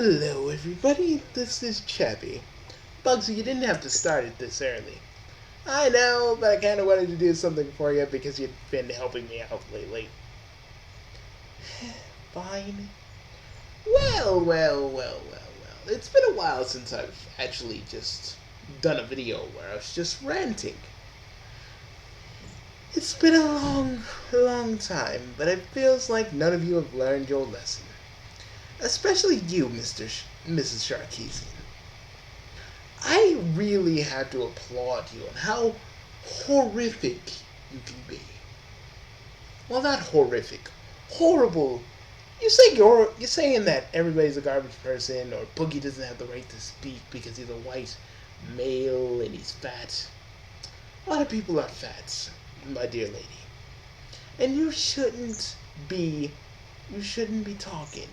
Hello, everybody. This is Chubby. Bugsy, you didn't have to start it this early. I know, but I kind of wanted to do something for you because you've been helping me out lately. Fine. Well. It's been a while since I've actually just done a video where I was just ranting. It's been a long time, but it feels like none of you have learned your lesson. Especially you, Mrs. Sarkeesian. I really have to applaud you on how horrific you can be. Well, not horrific, horrible. You're saying that everybody's a garbage person, or Boogie doesn't have the right to speak because he's a white male and he's fat. A lot of people are fat, my dear lady, and you shouldn't be talking.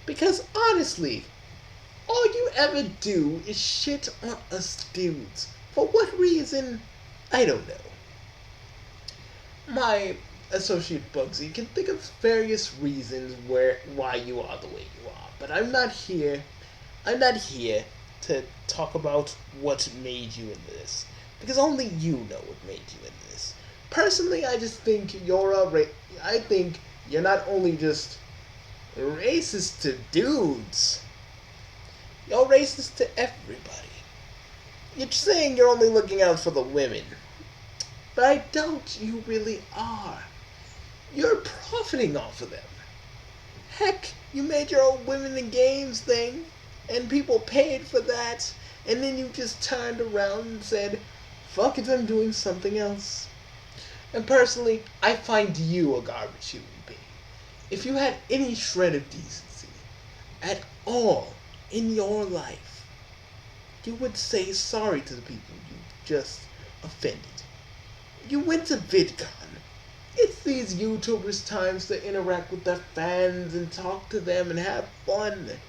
Because honestly, all you ever do is shit on us dudes. For what reason? I don't know. My associate Bugsy can think of various reasons why you are the way you are, but I'm not here to talk about what made you in this. Because only you know what made you in this. Personally, I just think I think you're not only just racist to dudes, you're racist to everybody. You're saying you're only looking out for the women, but I doubt you really are. You're profiting off of them. Heck, you made your own women in games thing, and people paid for that, and then you just turned around and said, fuck it, I'm doing something else. And personally, I find you a garbage human being. If you had any shred of decency at all in your life, you would say sorry to the people you just offended. You went to VidCon. It's these YouTubers' times to interact with their fans and talk to them and have fun.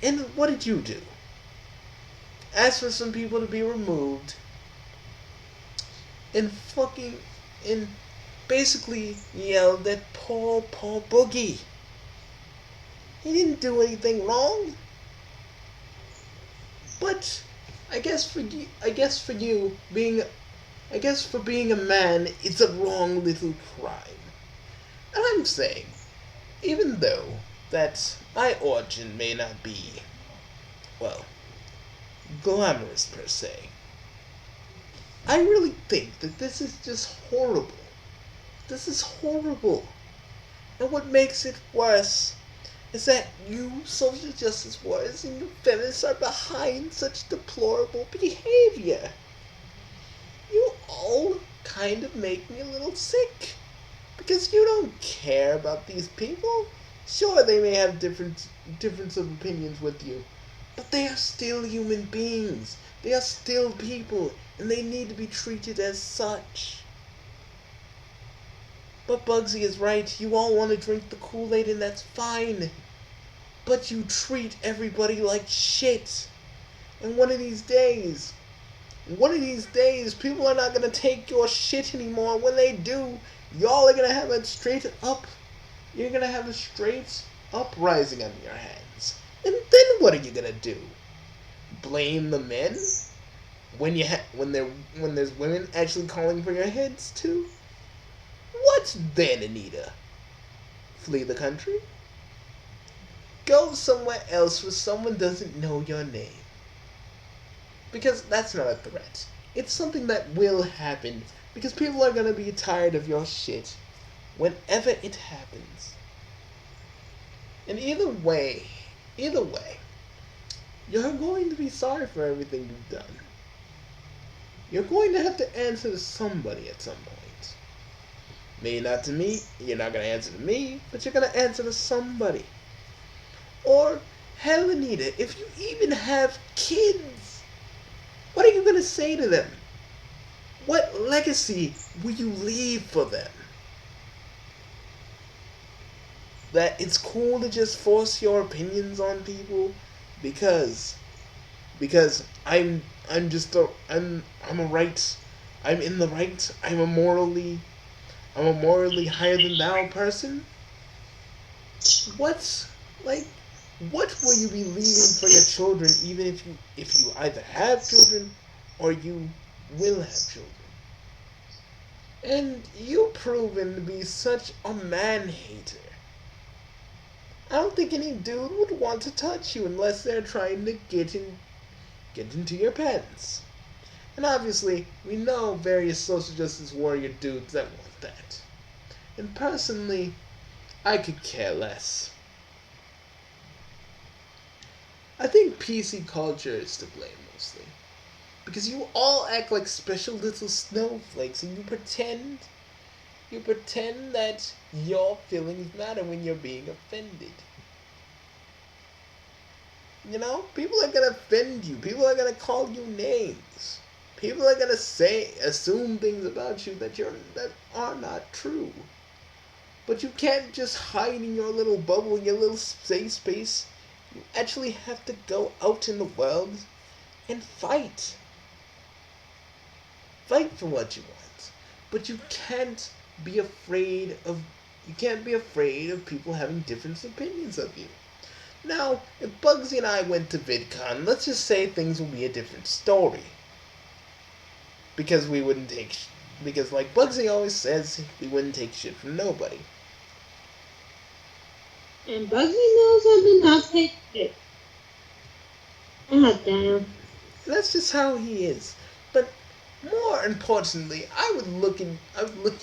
And what did you do? Ask for some people to be removed and basically yelled at Paul Boogie. He didn't do anything wrong. But I guess for being a man, it's a wrong little crime. And I'm saying, even though that my origin may not be, well, glamorous per se, I really think that this is just horrible. This is horrible. And what makes it worse is that you, social justice warriors, and you feminists are behind such deplorable behavior. You all kind of make me a little sick. Because you don't care about these people. Sure, they may have difference of opinions with you, but they are still human beings. They are still people, and they need to be treated as such. But Bugsy is right. You all want to drink the Kool-Aid, and that's fine. But you treat everybody like shit. And one of these days, people are not going to take your shit anymore. When they do, y'all are going to have you're going to have a straight uprising on your hands. And then what are you going to do? Blame the men? When there's women actually calling for your heads too? What then, Anita? Flee the country? Go somewhere else where someone doesn't know your name. Because that's not a threat. It's something that will happen. Because people are going to be tired of your shit whenever it happens. And either way, you're going to be sorry for everything you've done. You're going to have to answer to somebody at some point. Maybe not to me, you're not going to answer to me, but you're going to answer to somebody. Or, hell, Anita, if you even have kids, what are you going to say to them? What legacy will you leave for them? That it's cool to just force your opinions on people because I'm in the right, I'm a morally higher than thou person? What's, like, What will you be leaving for your children, even if you either have children or you will have children? And you've proven to be such a man hater. I don't think any dude would want to touch you unless they're trying to get into your pants. And obviously, we know various social justice warrior dudes that want that. And personally, I could care less. I think PC culture is to blame mostly. Because you all act like special little snowflakes and you pretend that your feelings matter when you're being offended. You know, people are gonna offend you. People are gonna call you names. People are gonna assume things about you that are not true. But you can't just hide in your little bubble, your little safe space. You actually have to go out in the world and fight. Fight for what you want. But you can't be afraid of people having different opinions of you. Now, if Bugsy and I went to VidCon, let's just say things will be a different story. Because because like Bugsy always says, we wouldn't take shit from nobody. And Bugsy knows I do not take shit. God damn. That's just how he is. But more importantly, I would look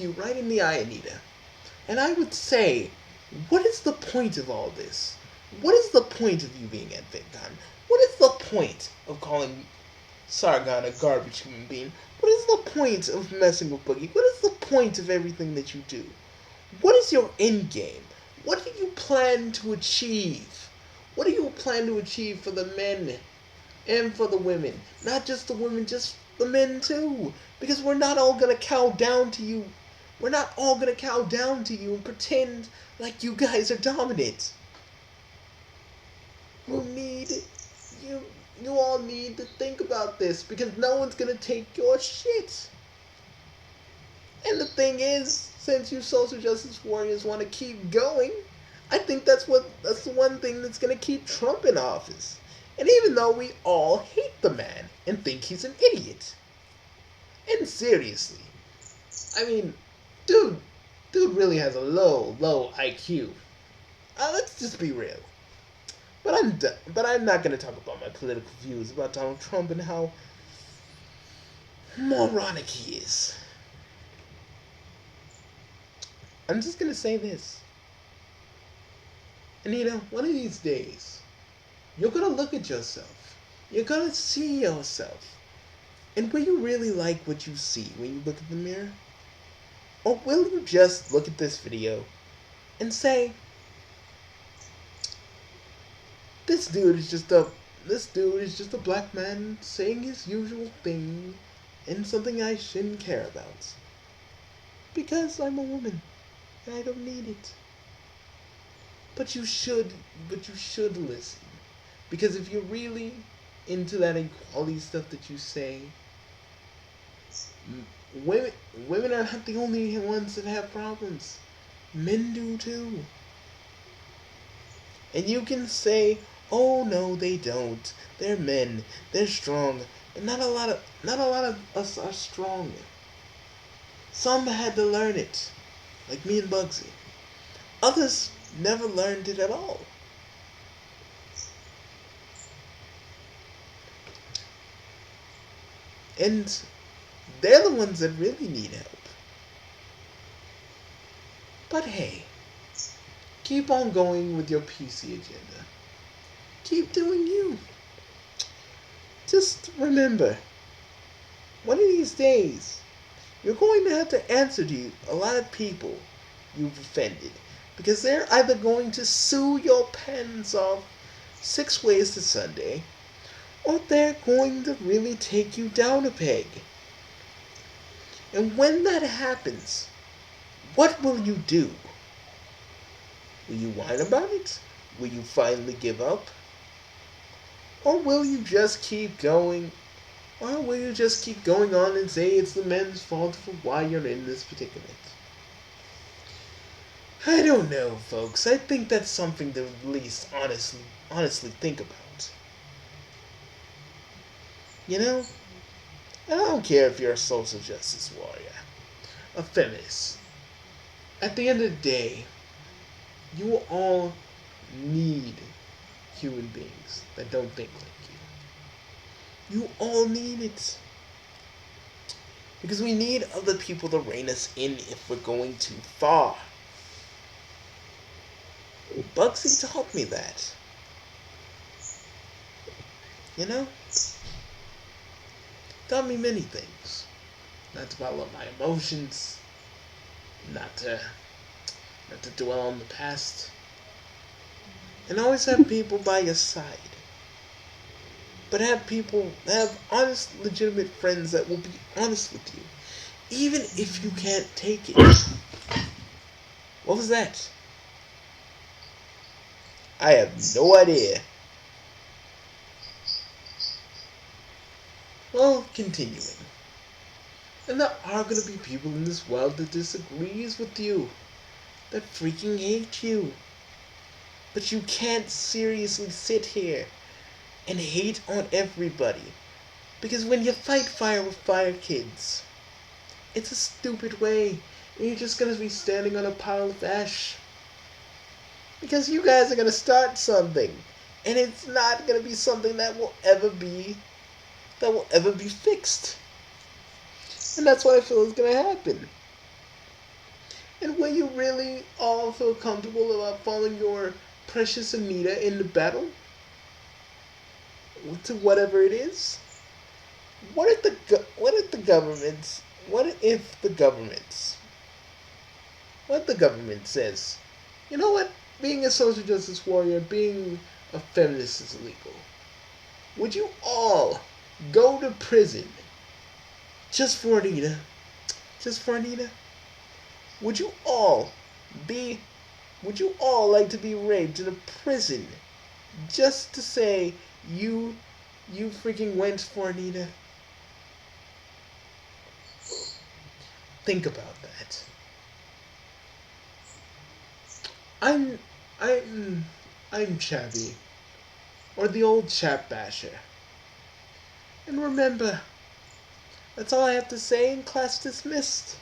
you right in the eye, Anita, and I would say, what is the point of all this? What is the point of you being at VidCon? What is the point of calling Sargon a garbage human being? What is the point of messing with Boogie? What is the point of everything that you do? What is your end game? What do you plan to achieve? What do you plan to achieve for the men and for the women? Not just the women, just the men too. Because we're not all gonna cow down to you. We're not all gonna cow down to you and pretend like you guys are dominant. You all need to think about this because no one's gonna take your shit. And the thing is, since you social justice warriors want to keep going, I think that's the one thing that's gonna keep Trump in office. And even though we all hate the man and think he's an idiot. And seriously, I mean, dude really has a low IQ. Let's just be real. But I'm not gonna talk about my political views about Donald Trump and how moronic he is. I'm just gonna say this. Anita, one of these days, you're gonna look at yourself. You're gonna see yourself. And will you really like what you see when you look in the mirror? Or will you just look at this video and say, this dude is just a black man saying his usual thing and something I shouldn't care about. Because I'm a woman and I don't need it. But you should listen. Because if you're really into that equality stuff that you say, women are not the only ones that have problems. Men do too. And you can say, oh no, they don't. They're men. They're strong. But not a lot of us are strong. Some had to learn it, like me and Bugsy. Others never learned it at all. And they're the ones that really need help. But hey, keep on going with your PC agenda. Keep doing you. Just remember, one of these days, you're going to have to answer to a lot of people you've offended. Because they're either going to sue your pants off 6 ways to Sunday, or they're going to really take you down a peg. And when that happens, what will you do? Will you whine about it? Will you finally give up? Or will you just keep going? Or will you just keep going on and say it's the men's fault for why you're in this predicament? I don't know, folks. I think that's something to at least honestly think about. You know, I don't care if you're a social justice warrior, a feminist. At the end of the day, you all need human beings that don't think like you. You all need it. Because we need other people to rein us in if we're going too far. Bugsy taught me that. You know? Taught me many things. Not to bottle up my emotions. Not to dwell on the past. And always have people by your side. But have honest, legitimate friends that will be honest with you. Even if you can't take it. What was that? I have no idea. Well, continuing. And there are going to be people in this world that disagrees with you. That freaking hate you. But you can't seriously sit here and hate on everybody. Because when you fight fire with fire, kids, it's a stupid way. And you're just going to be standing on a pile of ash. Because you guys are going to start something. And it's not going to be something that will ever be fixed. And that's what I feel is going to happen. And will you really all feel comfortable about following your precious Anita in the battle? To whatever it is? What if the government says, you know what, being a social justice warrior, being a feminist is illegal. Would you all go to prison just for Anita? Just for Anita? Would you all like to be raped in a prison just to say you freaking went for Anita? Think about that. I'm Chabby, or the old chap basher. And remember, that's all I have to say, and class dismissed.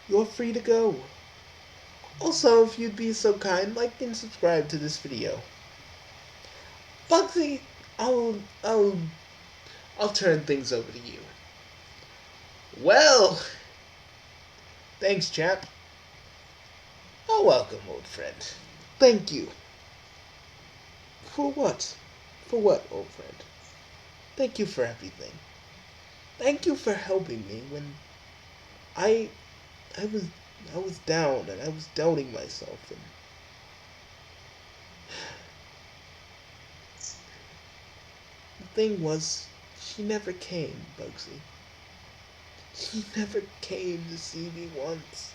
You're free to go. Also, if you'd be so kind, like and subscribe to this video. Bugsy, I'll turn things over to you. Well, thanks, chap. Oh, welcome, old friend. Thank you. For what? For what, old friend? Thank you for everything. Thank you for helping me when I was down and I was doubting myself, and the thing was, she never came, Bugsy. She never came to see me once.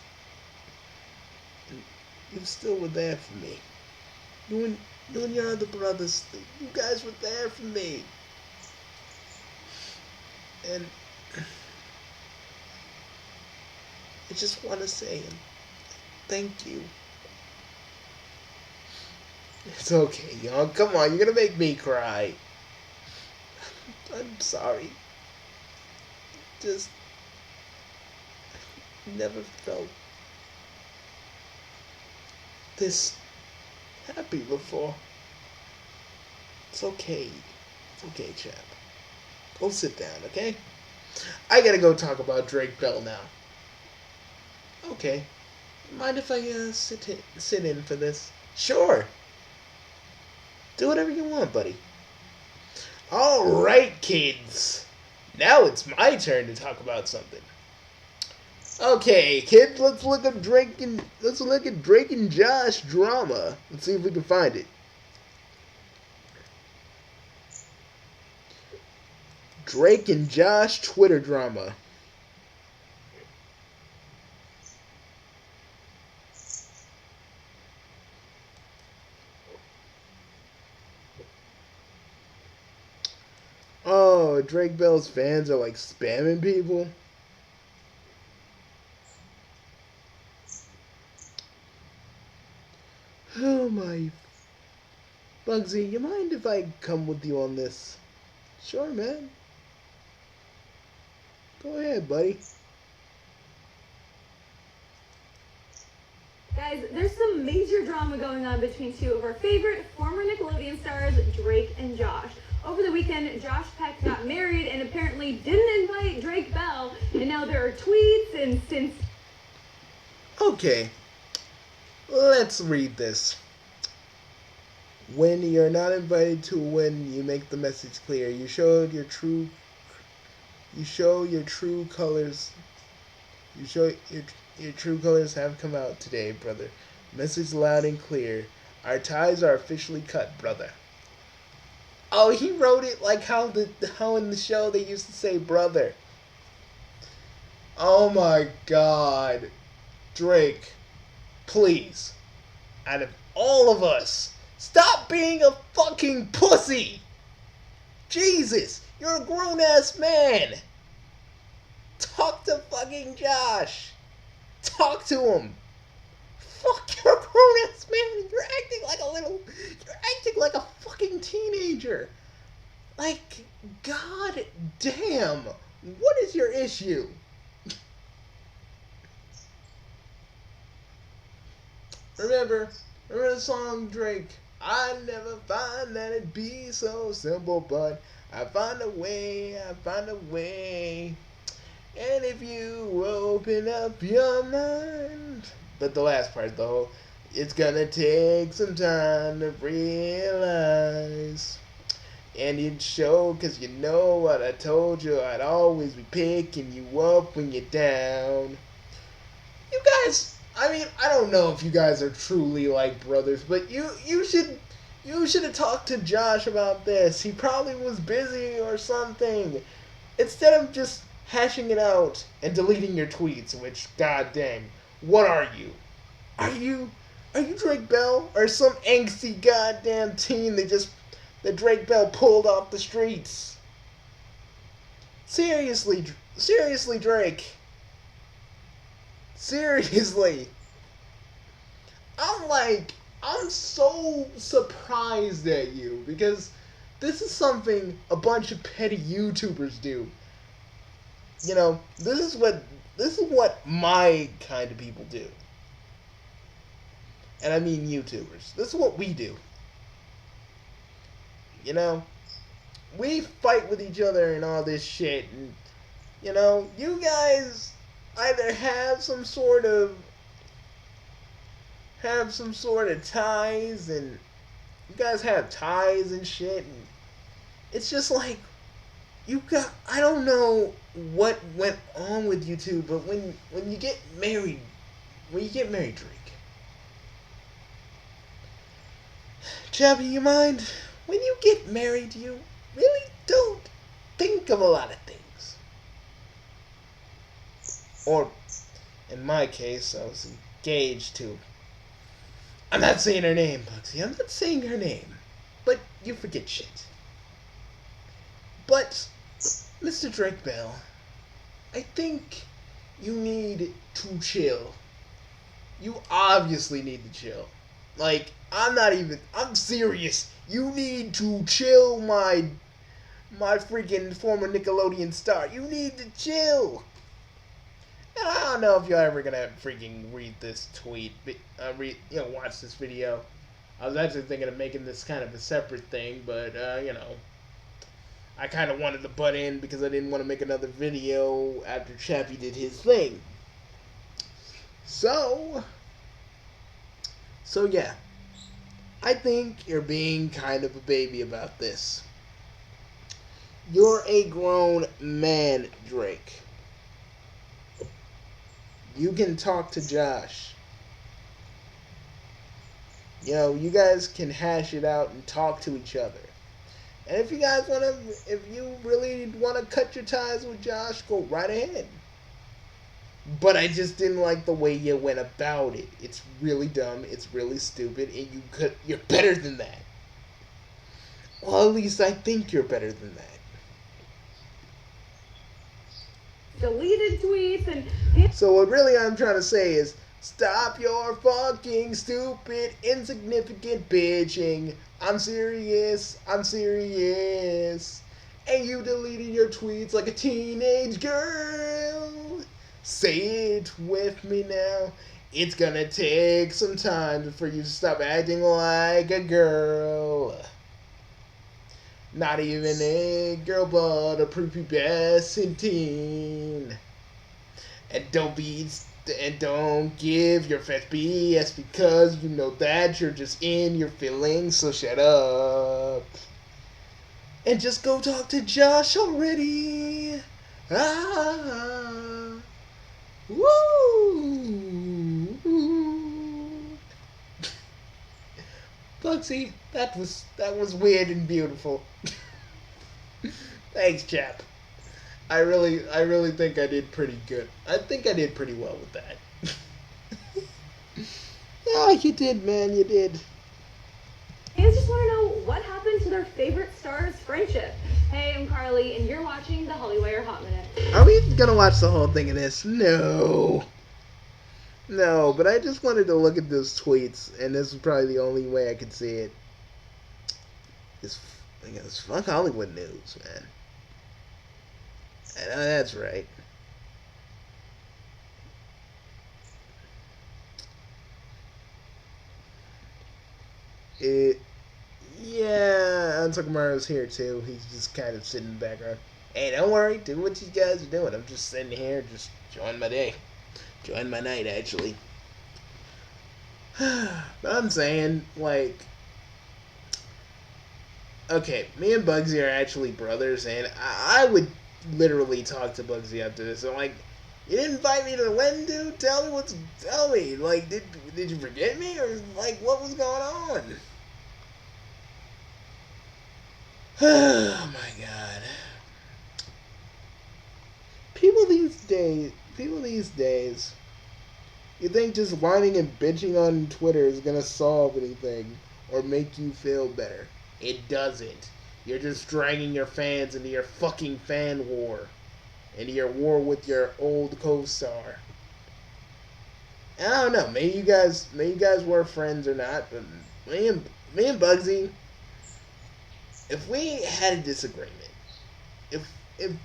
And you still were there for me. You and your other brothers, you guys were there for me. And I just want to say thank you. It's okay, y'all. Come on, you're gonna make me cry. I'm sorry. Just never felt this happy before. It's okay. It's okay, chap. Go sit down, okay? I gotta go talk about Drake Bell now. Okay. Mind if I sit in for this? Sure. Do whatever you want, buddy. Alright, kids. Now it's my turn to talk about something. Okay, kids, let's look at Drake and Josh drama. Let's see if we can find it. Drake and Josh Twitter drama. Oh, Drake Bell's fans are like spamming people. Bugsy, you mind if I come with you on this? Sure, man. Go ahead, buddy. Guys, there's some major drama going on between two of our favorite former Nickelodeon stars, Drake and Josh. Over the weekend, Josh Peck got married and apparently didn't invite Drake Bell, and now there are tweets and since... Okay, let's read this. When you're not invited to a wedding, you make the message clear. You show your true colors. Your true colors have come out today, brother. Message loud and clear. Our ties are officially cut, brother. Oh, he wrote it like how in the show they used to say brother. Oh my God. Drake, please, out of all of us, stop being a fucking pussy! Jesus, you're a grown-ass man! Talk to fucking Josh! Talk to him! Fuck, you're a grown-ass man! You're acting like a fucking teenager! Like, god damn! What is your issue? Remember the song Drake? I never find that it be so simple, but I find a way. And if you open up your mind. But the last part though, it's gonna take some time to realize. And you'd show, cause you know what I told you, I'd always be picking you up when you're down. You guys, I mean, I don't know if you guys are truly like brothers, but you should have talked to Josh about this. He probably was busy or something. Instead of just hashing it out and deleting your tweets, which, god dang, what are you? Are you Drake Bell? Or some angsty goddamn teen that Drake Bell pulled off the streets? Seriously, Drake. Seriously. I'm so surprised at you because this is something a bunch of petty YouTubers do. You know, this is what my kind of people do. And I mean YouTubers. This is what we do. You know, we fight with each other and all this shit, and you know, you guys either have some sort of ties, and you guys have ties and shit, and it's just like I don't know what went on with you two, but when you get married, Drake, Chappie, you mind? When you get married, you really don't think of a lot of things. Or, in my case, I was engaged to... I'm not saying her name, Bugsy. I'm not saying her name. But you forget shit. But, Mr. Drake Bell, I think you need to chill. You obviously need to chill. Like, I'm serious. You need to chill, my freaking former Nickelodeon star. You need to chill. And I don't know if you're ever gonna freaking read this tweet, watch this video. I was actually thinking of making this kind of a separate thing, but, I kind of wanted to butt in because I didn't want to make another video after Chappie did his thing. So yeah. I think you're being kind of a baby about this. You're a grown man, Drake. You can talk to Josh. You know, you guys can hash it out and talk to each other. And if you really want to cut your ties with Josh, go right ahead. But I just didn't like the way you went about it. It's really dumb, it's really stupid, and you're better than that. Well, at least I think you're better than that. Deleted tweets and... So what really I'm trying to say is, Stop your fucking stupid, insignificant bitching. I'm serious. I'm serious. And you deleting your tweets like a teenage girl. Say it with me now. It's gonna take some time for you to stop acting like a girl. Not even a girl, but a prepubescent teen. And don't give your fat BS because you know that you're just in your feelings, so shut up. And just go talk to Josh already. Ah. Woo. Bugsy, that was weird and beautiful. Thanks, chap. I really think I did pretty good. I think I did pretty well with that. Yeah, you did, man. You did. Fans just want to know what happened to their favorite star's friendship. Hey, I'm Carly, and you're watching the Hollywire Hot Minute. Are we gonna watch the whole thing of this? No. No, but I just wanted to look at those tweets, and this is probably the only way I could see it. It's fuck Hollywood news, man. I know that's right. Yeah, Unsukamaru's here too. He's just kind of sitting in the background. Hey, don't worry, do what you guys are doing. I'm just sitting here, just enjoying my day. Enjoying my night, actually. But I'm saying, like, okay, me and Bugsy are actually brothers, and I would literally talk to Bugsy after this. I'm like, you didn't invite me to the wedding, dude? Tell me. Like, did you forget me? Or, like, what was going on? Oh, my God. People these days, you think just whining and bitching on Twitter is gonna solve anything or make you feel better. It doesn't. You're just dragging your fans into your fucking fan war. Into your war with your old co-star. I don't know, maybe you guys were friends or not, but me and Bugsy, if we had a disagreement, if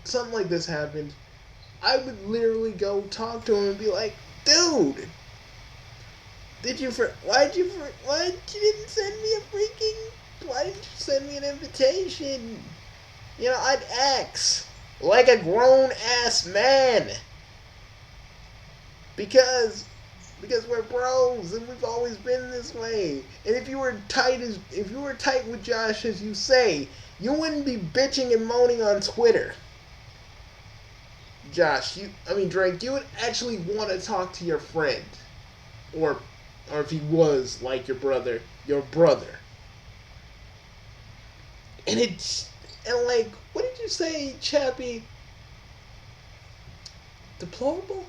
something like this happened, I would literally go talk to him and be like, dude, why didn't you send me why didn't you send me an invitation? You know, I'd ask like a grown ass man. Because we're bros and we've always been this way. And if you were tight with Josh as you say, you wouldn't be bitching and moaning on Twitter. Josh, Drake, you would actually want to talk to your friend. Or if he was like your brother. And like, what did you say, Chappie? Deplorable?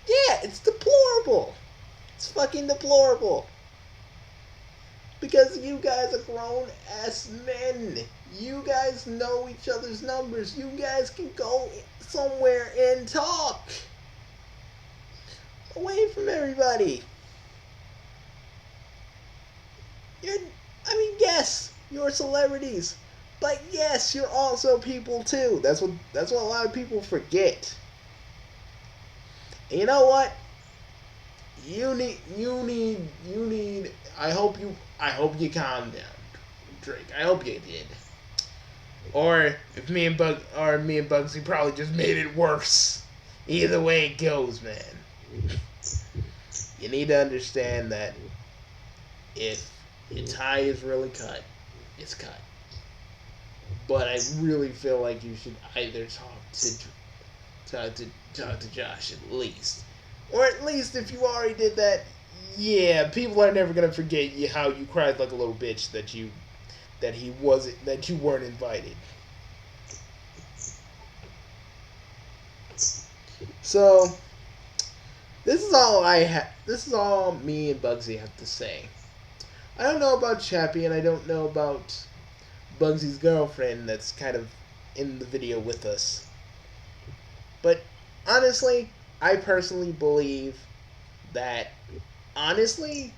Yeah, it's deplorable. It's fucking deplorable. Because you guys are grown-ass men. You guys know each other's numbers. You guys can go somewhere and talk. Away from everybody. Yes, you're celebrities. But yes, you're also people too. That's what a lot of people forget. And you know what? You need I hope you calm down, Drake. I hope you did. Or if me and Bugsy probably just made it worse. Either way it goes, man. You need to understand that if your tie is really cut, it's cut. But I really feel like you should either talk to Josh at least. Or at least if you already did that, yeah, people are never gonna forget how you cried like a little bitch that you weren't invited. So this is all me and Bugsy have to say. I don't know about Chappie, and I don't know about Bugsy's girlfriend that's kind of in the video with us. But honestly, I personally believe that, honestly,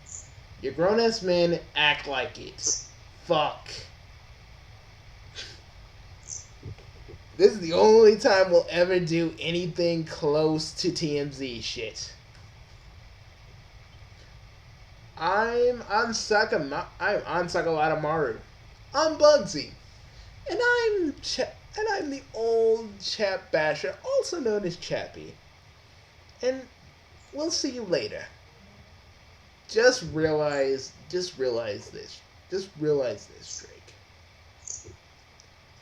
your grown-ass men act like it. Fuck. This is the only time we'll ever do anything close to TMZ shit. I'm on Sakalamaru. I'm Bugsy. And I'm the old Chap Basher, also known as Chappie. And we'll see you later. Just realize this. Just realize this, Drake.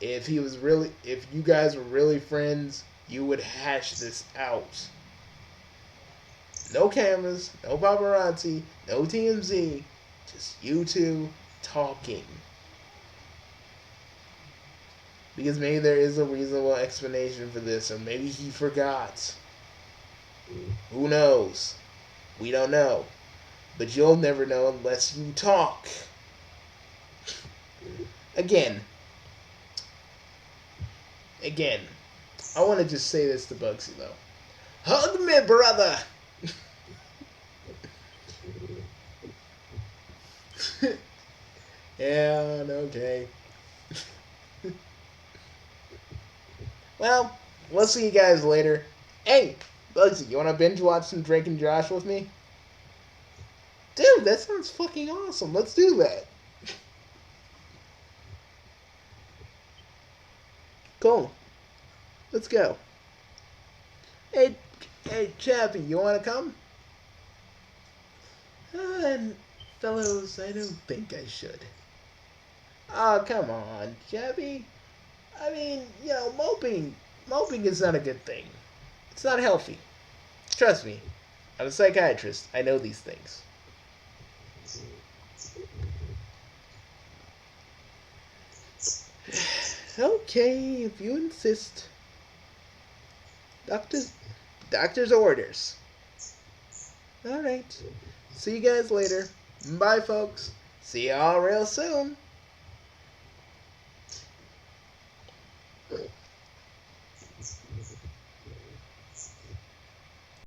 If you guys were really friends, you would hash this out. No cameras, no paparazzi, no TMZ, just you two talking. Because maybe there is a reasonable explanation for this, or maybe he forgot. Who knows? We don't know. But you'll never know unless you talk. Again, I want to just say this to Bugsy, though. Hug me, brother! Yeah, okay. Well, we'll see you guys later. Hey, Bugsy, you want to binge watch some Drake and Josh with me? Dude, that sounds fucking awesome. Let's do that. Cool. Let's go. Hey, Chappie, you want to come? Fellows, I don't think I should. Oh, come on, Chappie. I mean, moping is not a good thing. It's not healthy. Trust me. I'm a psychiatrist. I know these things. Okay, if you insist. Doctor's orders. Alright. See you guys later. Bye, folks. See y'all real soon.